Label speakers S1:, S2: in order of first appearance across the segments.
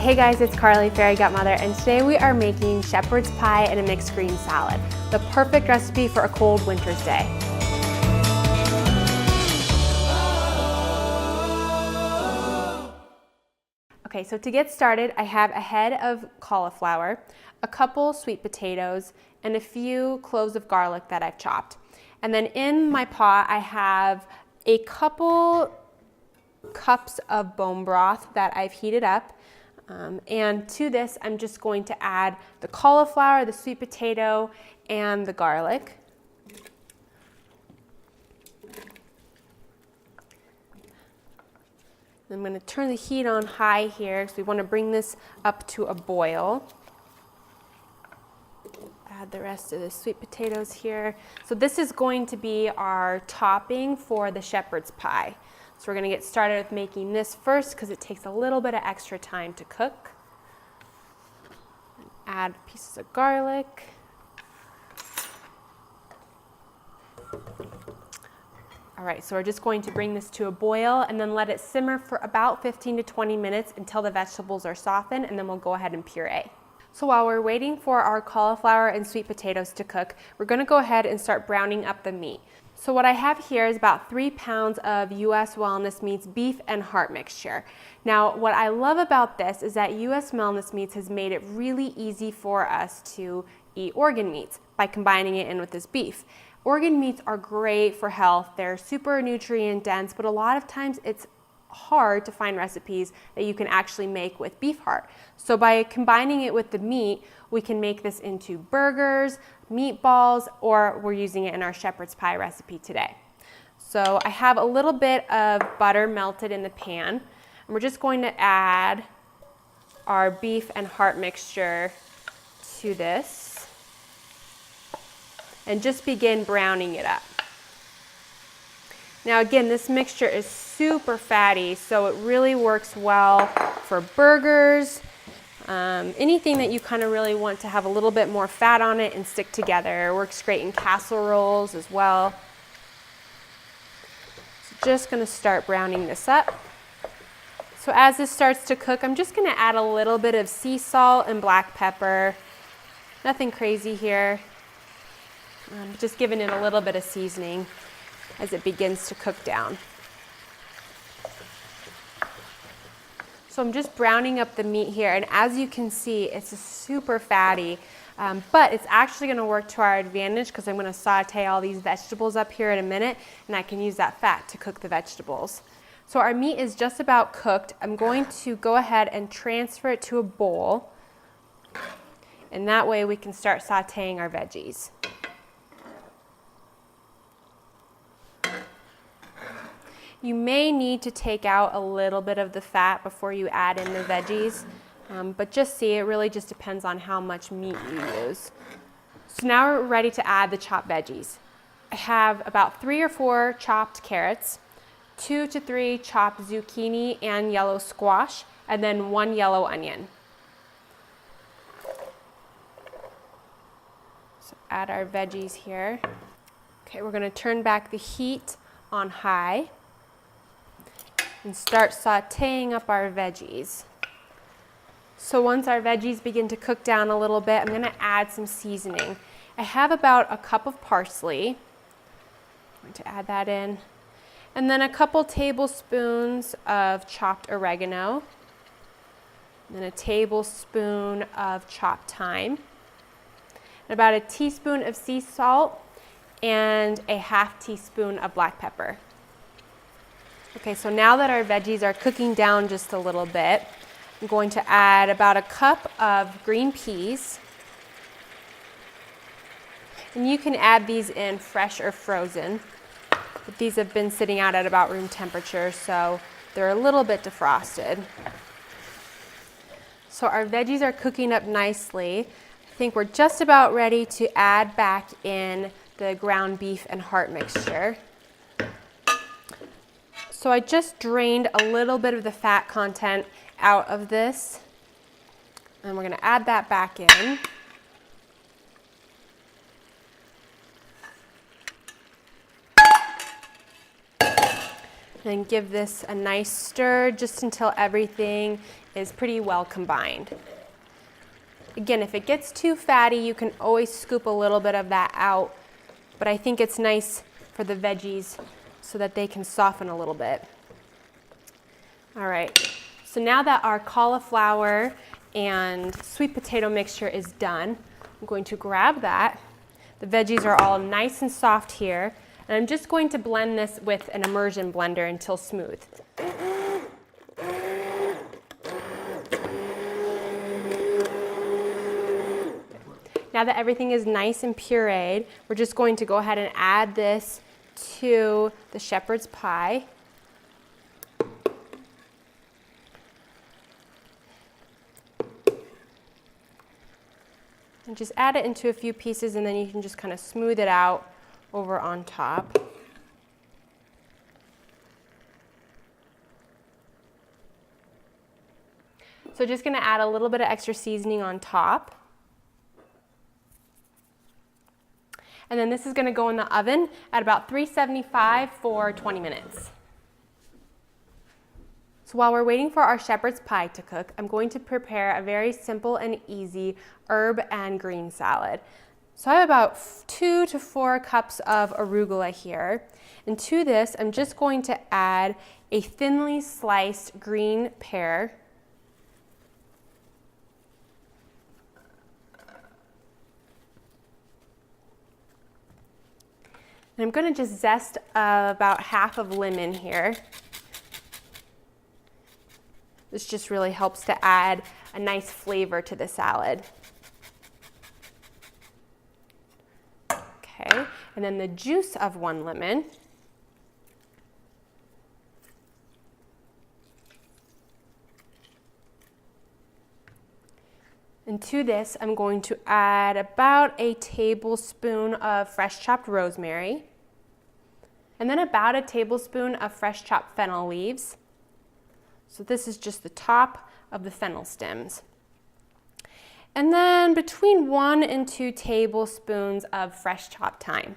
S1: Hey guys, it's Carley, Fairy Gutmother, and today we are making shepherd's pie and a mixed green salad. The perfect recipe for a cold winter's day. Okay, so to get started, I have a head of cauliflower, a couple sweet potatoes, and a few cloves of garlic that I've chopped. And then in my pot, I have a couple cups of bone broth that I've heated up. And to this, I'm just going to add the cauliflower, the sweet potato, and the garlic. I'm going to turn the heat on high here because we want to bring this up to a boil. Add the rest of the sweet potatoes here. So this is going to be our topping for the shepherd's pie. So we're going to get started with making this first because it takes a little bit of extra time to cook. Add pieces of garlic. All right, so we're just going to bring this to a boil and then let it simmer for about 15 to 20 minutes until the vegetables are softened, and then we'll go ahead and puree. So while we're waiting for our cauliflower and sweet potatoes to cook, we're going to go ahead and start browning up the meat. So what I have here is about 3 pounds of US Wellness Meats beef and heart mixture. Now, what I love about this is that US Wellness Meats has made it really easy for us to eat organ meats by combining it in with this beef. Organ meats are great for health. They're super nutrient dense, but a lot of times it's hard to find recipes that you can actually make with beef heart. So by combining it with the meat, we can make this into burgers, meatballs, or we're using it in our shepherd's pie recipe today. So I have a little bit of butter melted in the pan, and we're just going to add our beef and heart mixture to this and just begin browning it up. Now again, this mixture is super fatty, so it really works well for burgers, anything that you kind of really want to have a little bit more fat on it and stick together. It works great in casseroles as well. So just going to start browning this up. So as this starts to cook, I'm just going to add a little bit of sea salt and black pepper. Nothing crazy here. Just giving it a little bit of seasoning as it begins to cook down. So I'm just browning up the meat here, and as you can see, it's super fatty, but it's actually going to work to our advantage because I'm going to saute all these vegetables up here in a minute, and I can use that fat to cook the vegetables. So our meat is just about cooked. I'm going to go ahead and transfer it to a bowl, and that way we can start sauteing our veggies. You may need to take out a little bit of the fat before you add in the veggies, but just see, it really just depends on how much meat you use. So now we're ready to add the chopped veggies. I have about 3 or 4 chopped carrots, 2 to 3 chopped zucchini and yellow squash, and then 1 yellow onion. So add our veggies here. Okay, we're going to turn back the heat on high and start sauteing up our veggies. So once our veggies begin to cook down a little bit, I'm going to add some seasoning. I have about a cup of parsley. I'm going to add that in. And then a couple tablespoons of chopped oregano. And then a tablespoon of chopped thyme. And about a teaspoon of sea salt and a ½ teaspoon of black pepper. Okay, so now that our veggies are cooking down just a little bit, I'm going to add about a cup of green peas. And you can add these in fresh or frozen, but these have been sitting out at about room temperature, so they're a little bit defrosted. So our veggies are cooking up nicely. I think we're just about ready to add back in the ground beef and heart mixture. So I just drained a little bit of the fat content out of this, and we're going to add that back in. And give this a nice stir just until everything is pretty well combined. Again, if it gets too fatty, you can always scoop a little bit of that out, but I think it's nice for the veggies so that they can soften a little bit. All right, so now that our cauliflower and sweet potato mixture is done, I'm going to grab that. The veggies are all nice and soft here, and I'm just going to blend this with an immersion blender until smooth. Now that everything is nice and pureed, we're just going to go ahead and add this to the shepherd's pie. And just add it into a few pieces, and then you can just kind of smooth it out over on top. So just going to add a little bit of extra seasoning on top. And then this is going to go in the oven at about 375 for 20 minutes. So while we're waiting for our shepherd's pie to cook, I'm going to prepare a very simple and easy herb and green salad. So I have about 2 to 4 cups of arugula here. And to this, I'm just going to add a thinly sliced green pear. And I'm going to just zest about half of lemon here. This just really helps to add a nice flavor to the salad. Okay, and then the juice of 1 lemon. And to this, I'm going to add about a tablespoon of fresh chopped rosemary, and then about a tablespoon of fresh chopped fennel leaves. So this is just the top of the fennel stems. And then between 1 and 2 tablespoons of fresh chopped thyme.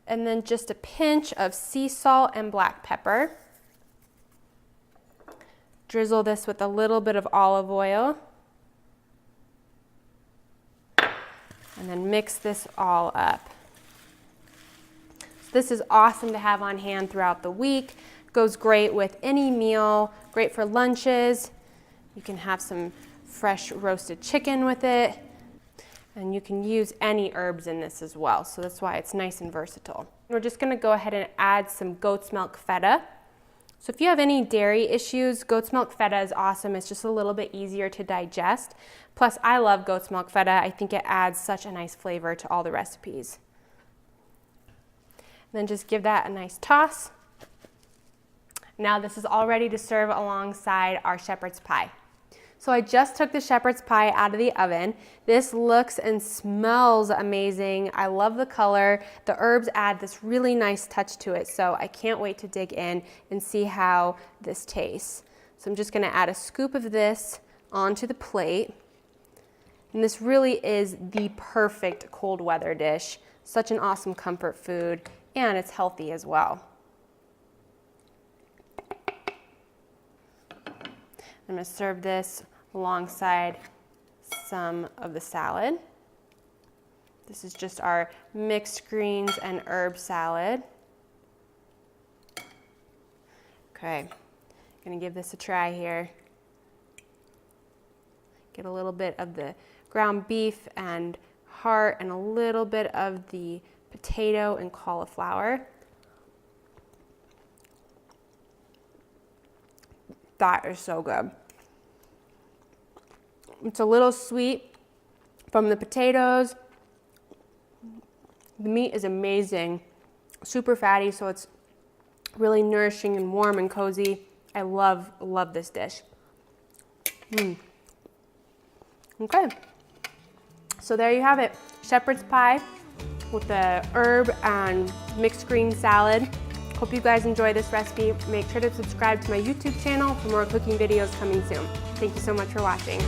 S1: And then just a pinch of sea salt and black pepper. Drizzle this with a little bit of olive oil. And then mix this all up. So this is awesome to have on hand throughout the week. Goes great with any meal, great for lunches. You can have some fresh roasted chicken with it. And you can use any herbs in this as well. So that's why it's nice and versatile. We're just gonna go ahead and add some goat's milk feta. So if you have any dairy issues, goat's milk feta is awesome. It's just a little bit easier to digest. Plus, I love goat's milk feta. I think it adds such a nice flavor to all the recipes. And then just give that a nice toss. Now this is all ready to serve alongside our shepherd's pie. So I just took the shepherd's pie out of the oven. This looks and smells amazing. I love the color. The herbs add this really nice touch to it, so I can't wait to dig in and see how this tastes. So I'm just gonna add a scoop of this onto the plate. And this really is the perfect cold weather dish. Such an awesome comfort food, and it's healthy as well. I'm gonna serve this alongside some of the salad. This is just our mixed greens and herb salad. Okay, gonna give this a try here. Get a little bit of the ground beef and heart and a little bit of the potato and cauliflower. That is so good. It's a little sweet from the potatoes. The meat is amazing, super fatty, so it's really nourishing and warm and cozy. I love this dish. Okay, so there you have it. Shepherd's pie with the herb and mixed green salad. Hope you guys enjoy this recipe. Make sure to subscribe to my YouTube channel for more cooking videos coming soon. Thank you so much for watching.